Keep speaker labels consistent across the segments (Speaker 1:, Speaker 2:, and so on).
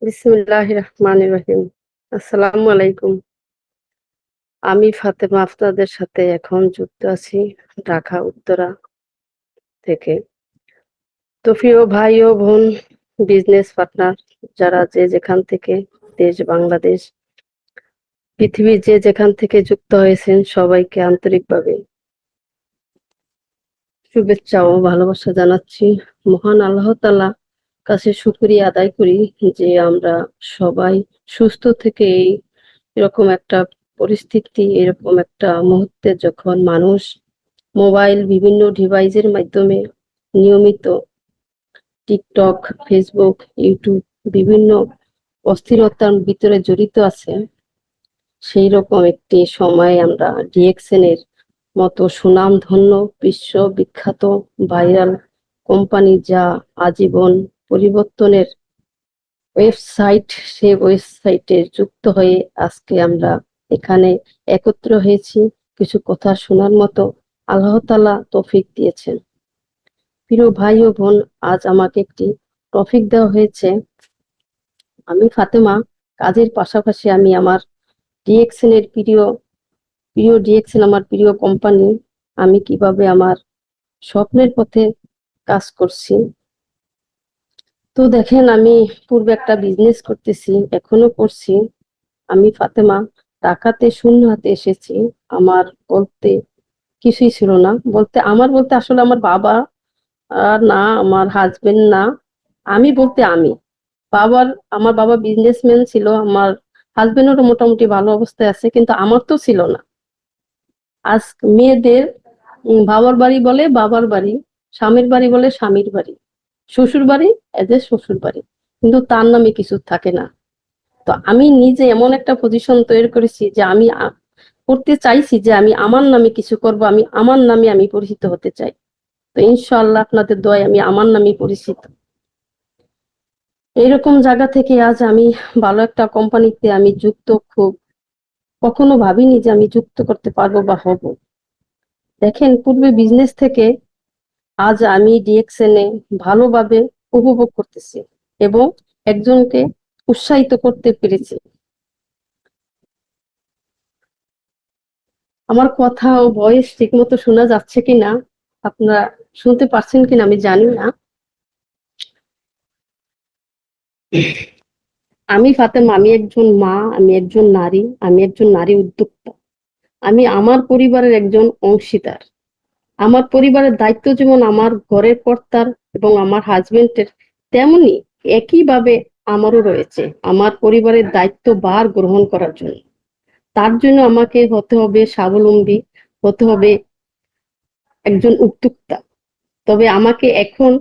Speaker 1: বিসমিল্লাহির রহমানির রহিম। আসসালামু আলাইকুম। আমি ফাতেমা আপনাদের সাথে এখন যুক্ত আছি ঢাকা উত্তরা থেকে। তো প্রিয় ভাই ও বোন, বিজনেস পার্টনার যারা যে যেখান থেকে দেশ, বাংলাদেশ, পৃথিবীর যে যেখান থেকে যুক্ত হয়েছেন সবাইকে আন্তরিকভাবে শুভেচ্ছা ও ভালোবাসা জানাচ্ছি। মহান আল্লাহ তাআলা কাছে শুকরিয়া আদায় করি যে আমরা সবাই সুস্থ থেকে এরকম একটা পরিস্থিতি, এরকম একটা মুহূর্তে যখন মানুষ মোবাইল বিভিন্ন ডিভাইসের মাধ্যমে নিয়মিত টিকটক, ফেসবুক, ইউটিউব বিভিন্ন অস্থিরতার ভিতরে জড়িত আছে, সেই রকম একটি সময়ে আমরা ডিএক্সএন এর মতো সুনামধন্য বিশ্ববিখ্যাত ভাইরাল কোম্পানি, যা আজীবন পরিবর্তনের ওয়েবসাইট, সেই ওয়েবসাইটে যুক্ত হয়ে আজকে আমরা এখানে একত্র হয়েছি কিছু কথা শোনার মতো। আল্লাহ তাআলা তৌফিক দিয়েছেন। প্রিয় ভাই ও বোন, আজ আমাকে একটি টপিক দেওয়া হয়েছে। আমি ফাতেমা, কাজের পাশাপাশি আমি আমার ডিএক্সএন এর প্রিয় প্রিয় ডিএক্সএন আমার প্রিয় কোম্পানি, আমি কিভাবে আমার স্বপ্নের পথে কাজ করছি। তো দেখেন, আমি পূর্বে একটা বিজনেস করতেছি, এখনো করছি। আমি ফাতেমা ঢাকাতে শূন্য হাতে এসেছি। আমার বলতে কিছুই ছিল না, বলতে আসলে আমার বাবা না, আমার হাজবেন্ড না, আমি বলতে আমি বাবার আমার বাবা বিজনেসম্যান ছিল, আমার হাজবেন্ডেরও মোটামুটি ভালো অবস্থায় আছে, কিন্তু আমার তো ছিল না। আজ মেয়েদের বাবার বাড়ি বলে বাবার বাড়ি, স্বামীর বাড়ি বলে স্বামীর বাড়ি, শ্বশুর বাড়ি এদের শ্বশুর বাড়ি, কিন্তু তার নামে কিছু থাকে না। তো আমি নিজে এমন একটা পজিশন তৈরি করেছি যে আমি করতে চাইছি যে আমি আমার নামে কিছু করব, আমি আমার নামে আমি পরিচিত হতে চাই। তো ইনশাআল্লাহ আপনাদের দোয়ায় আমি আমার নামে পরিচিত। এইরকম জায়গা থেকে আজ আমি ভালো একটা কোম্পানিতে আমি যুক্ত। খুব কখনো ভাবিনি যে আমি যুক্ত করতে পারবো বা হব। দেখেন, পূর্বে বিজনেস থেকে আজ আমি ডিএক্সএন এ ভালোভাবে উপভোগ করতেছি এবং একজনকে উৎসাহিত করতে পেরেছি। আমার কথা ও ভয়েস ঠিক মতো শোনা যাচ্ছে কিনা, আপনারা শুনতে পারছেন কিনা আমি জানি না। আমি ফাতেমা, আমি একজন মা, আমি একজন নারী, আমি একজন নারী উদ্যোক্তা। আমি আমার পরিবারের একজন অংশীদার। আমার পরিবারের দায়িত্ব যেমন আমার ঘরের কর্তার এবং আমার হাজবেন্ডের, তেমনি একইভাবে আমারও রয়েছে আমার পরিবারের দায়িত্ব বার গ্রহণ করার জন্য। তার জন্য আমাকে হতে হবে স্বাবলম্বী, হতে হবে একজন উদ্যোক্তা। তবে আমাকে এখন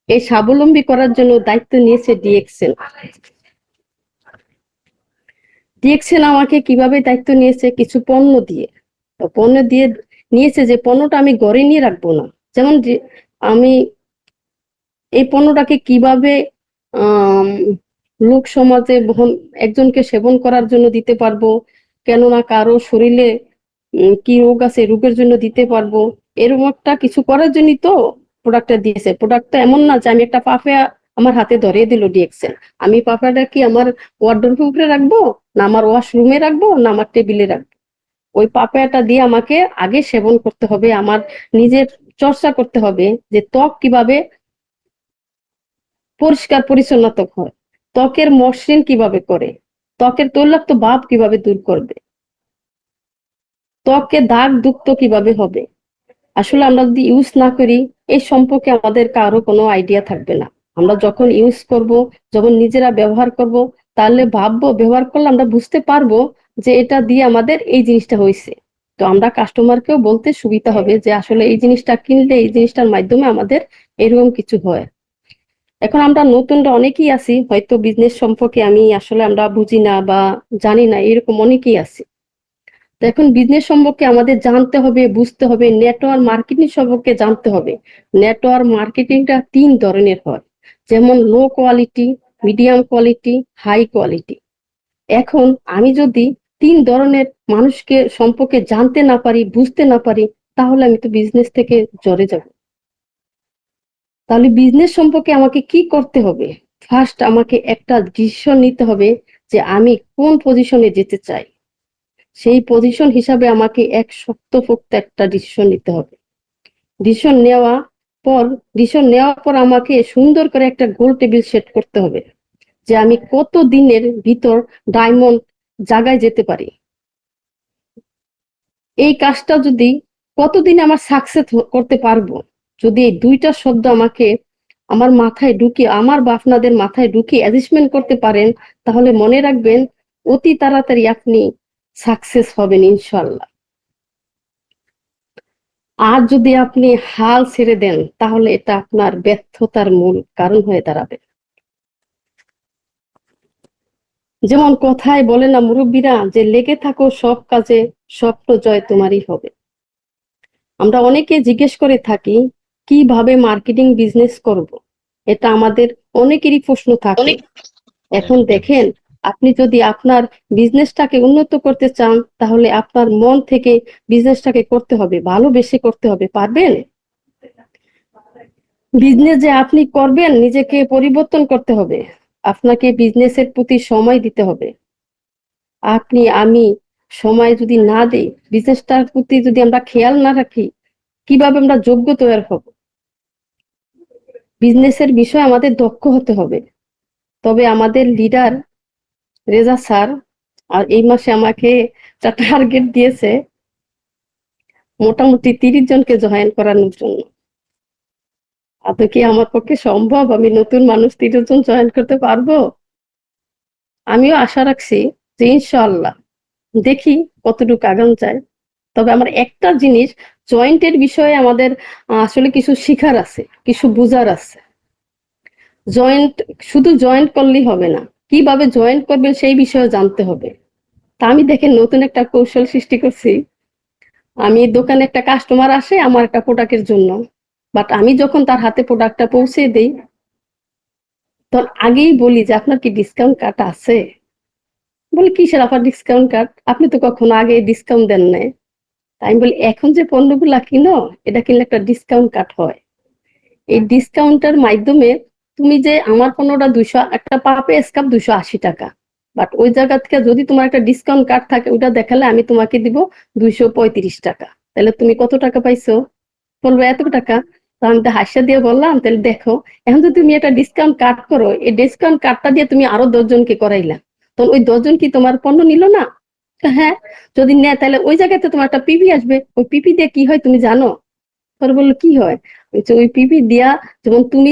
Speaker 1: এই স্বাবলম্বী করার জন্য দায়িত্ব নিয়েছে ডিএক্সএল। ডিএক্সএল আমাকে কিভাবে দায়িত্ব নিয়েছে, কিছু পণ্য দিয়ে। তো পণ্য দিয়ে নিয়েছে যে পণ্যটা আমি ঘরে নিয়ে রাখবো না। যেমন আমি এই পণ্যটাকে কিভাবে লোক সমাজে একজনকে সেবন করার জন্য দিতে পারবো, কেননা কারো শরীরে কি রোগ আছে, রোগের জন্য দিতে পারবো, এরকম একটা কিছু করার জন্যই তো প্রোডাক্টটা দিয়েছে। প্রোডাক্টটা এমন না যে আমি একটা পাফিয়া আমার হাতে ধরিয়ে দিল ডিএক্সেল, আমি পাফিয়াটা কি আমার ওয়ার্ডরোবের উপরে রাখবো, না আমার ওয়াশরুমে রাখবো, না আমার টেবিলে রাখবো? ওই পাপায়াটা দিয়ে আমাকে আগে সেবন করতে হবে, আমার নিজের চর্চা করতে হবে যে ত্বক কিভাবে পরিষ্কার পরিচ্ছন্নতা হয়, ত্বকের মসৃণ কিভাবে করে, ত্বকের তৈলাক্ত ভাব কিভাবে দূর করবে, ত্বকে দাগ যুক্ত কিভাবে হবে। আসলে আমরা যদি ইউজ না করি, এই সম্পর্কে আমাদের কারো কোনো আইডিয়া থাকবে না। আমরা যখন ইউজ করব, যখন নিজেরা ব্যবহার করব, তাহলে ভাববো, ব্যবহার করলে আমরা বুঝতে পারবো যে এটা দিয়ে আমাদের এই জিনিসটা হয়েছে। তো আমরা কাস্টমারকেও বলতে সুবিধা হবে যে আসলে এই জিনিসটা কিনলে এই জিনিসটার মাধ্যমে আমাদের এরকম কিছু হয়। এখন আমরা নতুনরা অনেকেই আছি, হয়তো বিজনেস সম্পর্কে আমরা বুঝি না বা জানি না, এরকম অনেকেই আছে। তো এখন বিজনেস সম্পর্কে আমাদের জানতে হবে, বুঝতে হবে, নেটওয়ার্ক মার্কেটিং সম্পর্কে জানতে হবে। নেটওয়ার্ক মার্কেটিংটা 3 ধরনের হয়, যেমন low quality, medium quality, high quality. এখন আমি যদি 3 ধরনের মানুষকে সম্পর্কে জানতে না পারি, বুঝতে না পারি, তাহলে আমি তো বিজনেস থেকে জড়ে যাব। তাহলে বিজনেস সম্পর্কে আমাকে কি করতে হবে? ফার্স্ট আমাকে একটা ডিসিশন নিতে হবে যে আমি কোন পজিশনে যেতে চাই। সেই পজিশন হিসাবে আমাকে এক শক্তপোক্ত একটা ডিসিশন নিতে হবে। ডিসিশন নেওয়ার পর আমাকে সুন্দর করে একটা গোল টেবিল সেট করতে হবে যে আমি কত দিনের ভিতর ডায়মন্ড জায়গায় যেতে পারি। এই কাজটা যদি কতদিনে আমার সাকসেস করতে পারবো, যদি এই দুইটা শব্দ আমাকে আমার মাথায় ঢুকিয়ে আমার বা আপনাদের মাথায় ঢুকিয়ে অ্যাডজাস্টমেন্ট করতে পারেন, তাহলে মনে রাখবেন অতি তাড়াতাড়ি আপনি সাকসেস হবেন ইনশাল্লাহ। আর যদি আপনি হাল ছেড়ে দেন তাহলে এটা আপনার ব্যর্থতার মূল কারণ হয়ে দাঁড়াবে। যেমন কথায় বলে না মুরব্বীরা, যে লেগে থাকো সব কাজে, স্বপ্ন জয় তোমারই হবে। আমরা অনেকে জিজ্ঞেস করে থাকি কিভাবে মার্কেটিং বিজনেস করব, এটা আমাদের অনেকেরই প্রশ্ন থাকে। এখন দেখেন, আপনি যদি আপনার বিজনেসটাকে উন্নত করতে চান তাহলে আপনার মন থেকে বিজনেসটাকে করতে হবে, ভালোবেসে করতে হবে। পারবেন? বিজনেস যে আপনি করবেন নিজেকে পরিবর্তন করতে হবে, আপনাকে বিজনেসের প্রতি সময় দিতে হবে। আমি সময় যদি না দেই, বিজনেসটার প্রতি যদি আমরা খেয়াল না রাখি, কিভাবে আমরা যোগ্য তৈরি হব? বিজনেসের বিষয়ে আমাদের দক্ষ হতে হবে। তবে আমাদের লিডার রেজা স্যার আর এই মাসে আমাকে একটা টার্গেট দিয়েছে মোটামুটি 30 জনকে জয়েন করানোর জন্য। আদৌ কি আমার পক্ষে সম্ভব? আমি নতুন মানুষ 30 জন জয়েন করতে পারবো? আমিও আশা রাখছি যে ইনশাআল্লাহ, দেখি কতটুকু আগাম যায়। তবে আমার একটা জিনিস, জয়েন্টের বিষয়ে আমাদের আসলে কিছু শিখার আছে, কিছু বুঝার আছে। জয়েন্ট শুধু জয়েন্ট করলেই হবে না, কিভাবে জয়েন্ট করবেন সেই বিষয়ে জানতে হবে। তা আমি দেখেন নতুন একটা কৌশল সৃষ্টি করছি। আমি দোকানে একটা কাস্টমার আসে আমার একটা প্রোডাক্টের জন্য, বাট আমি যখন তার হাতে প্রোডাক্টটা পৌঁছে দিই তখন আগেই বলি যে আপনার কি ডিসকাউন্ট কার্ড আছে? বলে কিসের আবার ডিসকাউন্ট কার্ড, আপনি তো কখনো আগে ডিসকাউন্ট দেন নাই। তাই আমি বলি এখন যে পণ্যগুলা কিনো এটা কিনলে একটা ডিসকাউন্ট কার্ড হয়। এই ডিসকাউন্টের মাধ্যমে তুমি যে আমার পণ্যটা 200 একটা পাপে স্কাপ 280 টাকা, বাট ওই জায়গা থেকে যদি তোমার একটা ডিসকাউন্ট কার্ড থাকে ওটা দেখালে আমি তোমাকে দিব 235 টাকা। তাহলে তুমি কত টাকা পাইছো? বলবো এত টাকা। তো আমি তো হাসিয়া দিয়ে বললাম তাহলে দেখো, এখন যদি তুমি একটা ডিসকাউন্ট কার্ড করো, এই ডিসকাউন্ট কার্ডটা দিয়ে তুমি আরো 10 জনকে করাইলা, তখন ওই 10 জন কি তোমার পণ্য নিল না? হ্যাঁ। যদি নেয় তাহলে ওই জায়গাতে তোমার একটা পিপি আসবে। ওই পিপি দিয়ে কি হয় তুমি জানো? পরে বললো কি হয়? ওই পিপি দিয়া যেমন তুমি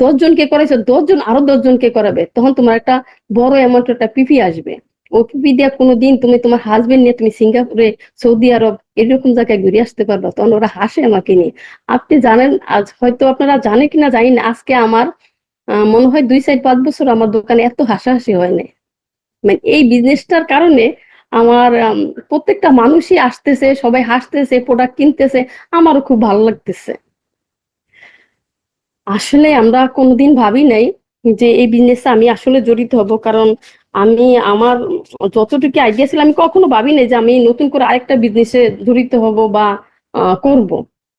Speaker 1: 10 জনকে করাইছো, 10 জন আরো 10 জনকে করাবে, তখন তোমার একটা বড় অ্যামাউন্ট একটা পিপি আসবে। ওই পিপি দিয়া কোনোদিন তুমি তোমার হাজবেন্ড নিয়ে তুমি সিঙ্গাপুরে, সৌদি আরব এরকম জায়গায় ঘুরে আসতে পারবা। তখন ওরা হাসে আমাকে নিয়ে। আপনি জানেন, আজ হয়তো আপনারা জানে কিনা জানি না, আজকে আমার মনে হয় 2-4-5 বছর আমার দোকানে এত হাসাহাসি হয় না। মানে এই বিজনেসটার কারণে আমার প্রত্যেকটা মানুষই আসতেছে, সবাই হাসতেছে, প্রোডাক্ট কিনতেছে, আমারও খুব ভালো লাগতেছে। আসলে আমরা কোনোদিন ভাবি নাই যে এই বিজনেসে আমি আসলে জড়িত হব, কারণ আমি আমার যতটুকু আইডিয়া ছিল আমি কখনো ভাবি নাই যে আমি নতুন করে আরেকটা বিজনেসে জড়িত হব বা করব।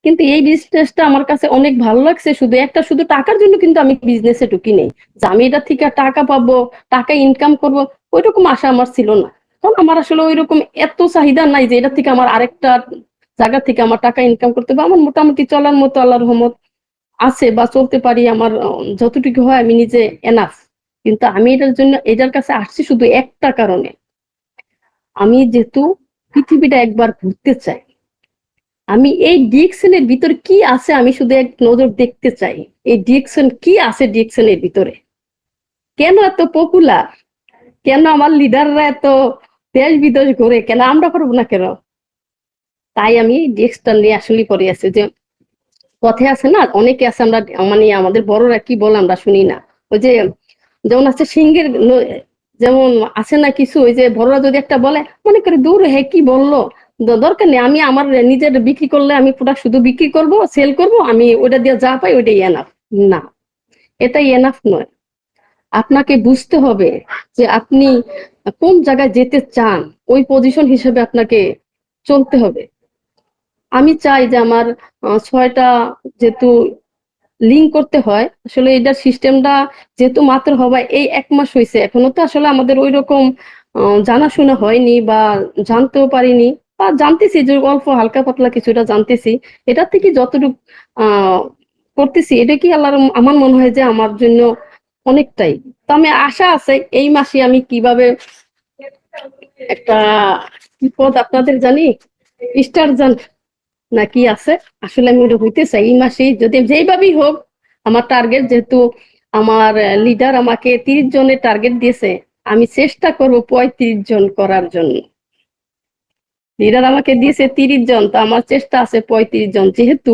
Speaker 1: কিন্তু এই বিজনেসটা আমার কাছে অনেক ভালো লাগছে। শুধু টাকার জন্য কিন্তু আমি বিজনেসে ঢুকি নেই, যে আমি এটা থেকে টাকা পাবো, টাকা ইনকাম করব, ওইরকম আশা আমার ছিল না। কারণ আমার আসলে ওইরকম এত চাহিদা নাই যে এটা থেকে আমার আরেকটা জায়গা থেকে আমার টাকা ইনকাম করতে হবে। আমার মোটামুটি চলার মতো আল্লাহর রহমত আছে বা চলতে পারি, আমার যতটুকু হয় আমি নিজে এনাফ। কিন্তু আমি এটার কাছে আসছি শুধু একটা কারণে, আমি যেহেতু পৃথিবীটা একবার ঘুরতে চাই। আমি এই ডিএক্সএন এর ভিতরে কি আছে আমি শুধু এক নজর দেখতে চাই। এই ডিএক্সএন কি আছে, ডিএক্সএন এর ভিতরে কেন এত পপুলার, কেন আমার লিডাররা এত দেশ বিদেশ ঘুরে, কেন আমরা পারবো না কেন? তাই আমি ডিএক্সটা নিয়ে আসলে পড়ে আছি। যে কথায় আছে না, অনেকে আছে আমরা মানে আমাদের বড়রা কি বলে আমরা শুনি না, ওই যে যেমন আছে সিংহের যেমন আছে না কিছু, ওই যে বড়রা যদি একটা বলে মনে করে দূর হে কি বললো, দরকার নেই, আমি আমার নিজের বিক্রি করলে আমি প্রোডাক্ট শুধু বিক্রি করব, সেল করব, আমি ওটা দিয়ে যা পাই ওইটাই এনাফ। না, এটাই এনাফ নয়। আপনাকে বুঝতে হবে যে আপনি কোন জায়গায় যেতে চান, ওই পজিশন হিসেবে আপনাকে চলতে হবে। আমি চাই যে আমার 6টা যেহেতু লিঙ্ক করতে হয়। আসলে এটার সিস্টেমটা যেহেতু মাত্র হবে এই ১ মাস হইছে, এখনো তো আসলে আমাদের ঐরকম জানাশোনা হয়নি বা জানতেও পারিনি বা জানতেছি যে অল্প হালকা পাতলা কিছুটা জানতেছি। এটার থেকে যতটুক আ করতেছি এটা কি আমার মনে হয় যে আমার জন্য অনেকটাই। তো আমি আশা আছে এই মাসে আমি কিভাবে একটা কি পদ আপনাদের জানি? স্টার জান না কি আছে? আসলে আমি ওটা হইতে চাই। এই মাসেই যদি যেইভাবেই হোক আমার টার্গেট, যেহেতু আমার লিডার আমাকে ৩০ জনের টার্গেট দিয়েছে, আমি চেষ্টা করব ৩৫ জন করার জন্য। লিডার আমাকে দিয়েছে ৩০ জন, তো আমার চেষ্টা আছে ৩৫ জন। যেহেতু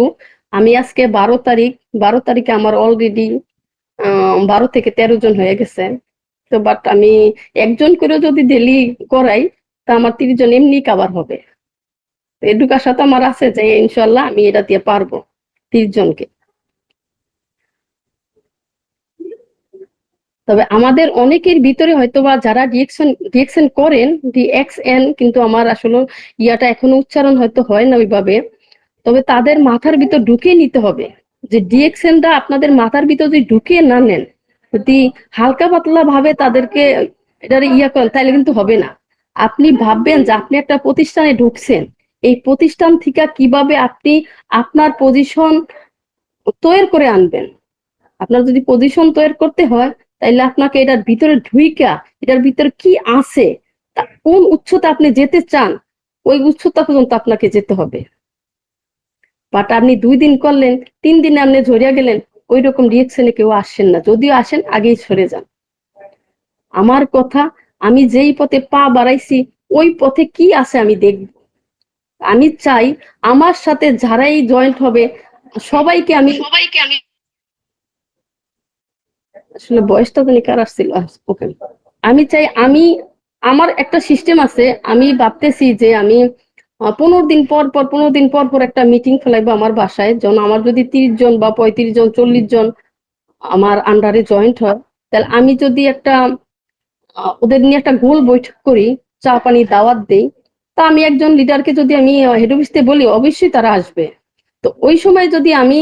Speaker 1: আমি আজকে ১২ তারিখ, ১২ তারিখে আমার অলরেডি ১২ থেকে ১৩ জন হয়ে গেছে। তো বাট আমি একজন করেও যদি ডেইলি করাই, তা আমার ৩০ জন এমনি কভার হবে। এটুকু আশা তো আমার আছে যে ইনশাআল্লাহ আমি এটা দিয়ে পারবো ৩০ জনকে। তবে আমাদের অনেকের ভিতরে হয়তোবা যারা ডিএকশন করেন, ডিএক্সএন, কিন্তু আমার আসলে ইয়াটা এখনো উচ্চারণ হয়তো হয় না ওইভাবে। তবে তাদের মাথার ভিতর ঢুকিয়ে নিতে হবে যে ডিএকশনটা আপনাদের মাথার ভিতর যদি ঢুকিয়ে না নেন, যদি হালকা পাতলা ভাবে তাদেরকে এটার ইয়া করেন, তাহলে কিন্তু হবে না। আপনি ভাববেন যে আপনি একটা প্রতিষ্ঠানে ঢুকছেন, এই প্রতিষ্ঠান থেকে কিভাবে আপনি আপনার পজিশন তৈরি করে আনবেন। আপনার যদি পজিশন তৈরি করতে হয়, তাইলে আপনাকে এটার ভিতরে ঢুইকা এটার ভিতরে কি আছে, কোন উচ্চতা আপনি যেতে চান, ওই উচ্চতা পর্যন্ত আপনাকে যেতে হবে। বাট আপনি ২ দিন করলেন, ৩ দিনে আপনি ঝরিয়া গেলেন, ওই রকম রিঅ্যাকশনে কেউ আসেন না। যদিও আসেন আগেই সরে যান। আমার কথা, আমি যেই পথে পা বাড়াইছি ওই পথে কি আছে আমি দেখব। আমি চাই আমার সাথে যারাই জয়েন্ট হবে সবাইকে আমি আসলে বয়সটা জানি কার আসছিল। ওকে, আমি চাই আমার একটা সিস্টেম আছে। আমি ভাবতেছি যে আমি ১৫ দিন পর ১৫ দিন পর একটা মিটিং ফেলাইবো আমার বাসায়। যেন আমার যদি ৩০ জন বা ৩৫ জন ৪০ জন আমার আন্ডারে জয়েন্ট হয়, তাহলে আমি যদি একটা ওদের নিয়ে একটা গোল বৈঠক করি, চা পানি দাওয়াত দেই, তা আমি একজন লিডারকে যদি আমি হেড অফিস থেকে বলি, অবশ্যই তারা আসবে। তো ওই সময় যদি আমি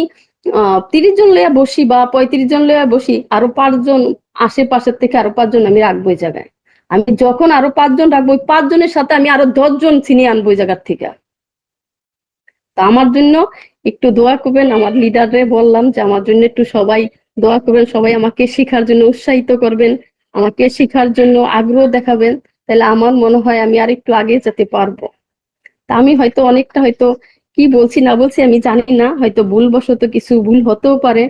Speaker 1: ৩০ জন লইয়া বসি বা ৩৫ জন লইয়া বসি, আরো ৫ জন আশেপাশের থেকে আরো ৫ জন আমি রাখবো ওই জায়গায়। আমি যখন আরো ৫ জন রাখবো, ওই ৫ জনের সাথে আমি আরো ১০ জন ছিনিয়ে আনবো ওই জায়গার থেকে। তা আমার জন্য একটু দোয়া করবেন। আমার লিডাররে বললাম যে আমার জন্য একটু সবাই দোয়া করবেন, সবাই আমাকে শিখার জন্য উৎসাহিত করবেন, আমাকে শিখার জন্য আগ্রহ দেখাবেন। তাহলে আমার মনে হয় আমি আর একটু আগে যেতে পারবো। তা আমি হয়তো অনেকটা হয়তো কি বলছি না বলছি আমি জানি না, হয়তো ভুলবশত কিছু ভুল হতেও পারে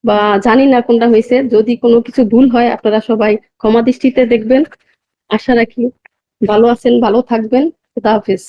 Speaker 1: বা জানি না কোনটা হয়েছে। যদি কোনো কিছু ভুল হয় আপনারা সবাই ক্ষমা দৃষ্টিতে দেখবেন। আশা রাখি ভালো আছেন, ভালো থাকবেন। খুদা হাফেজ।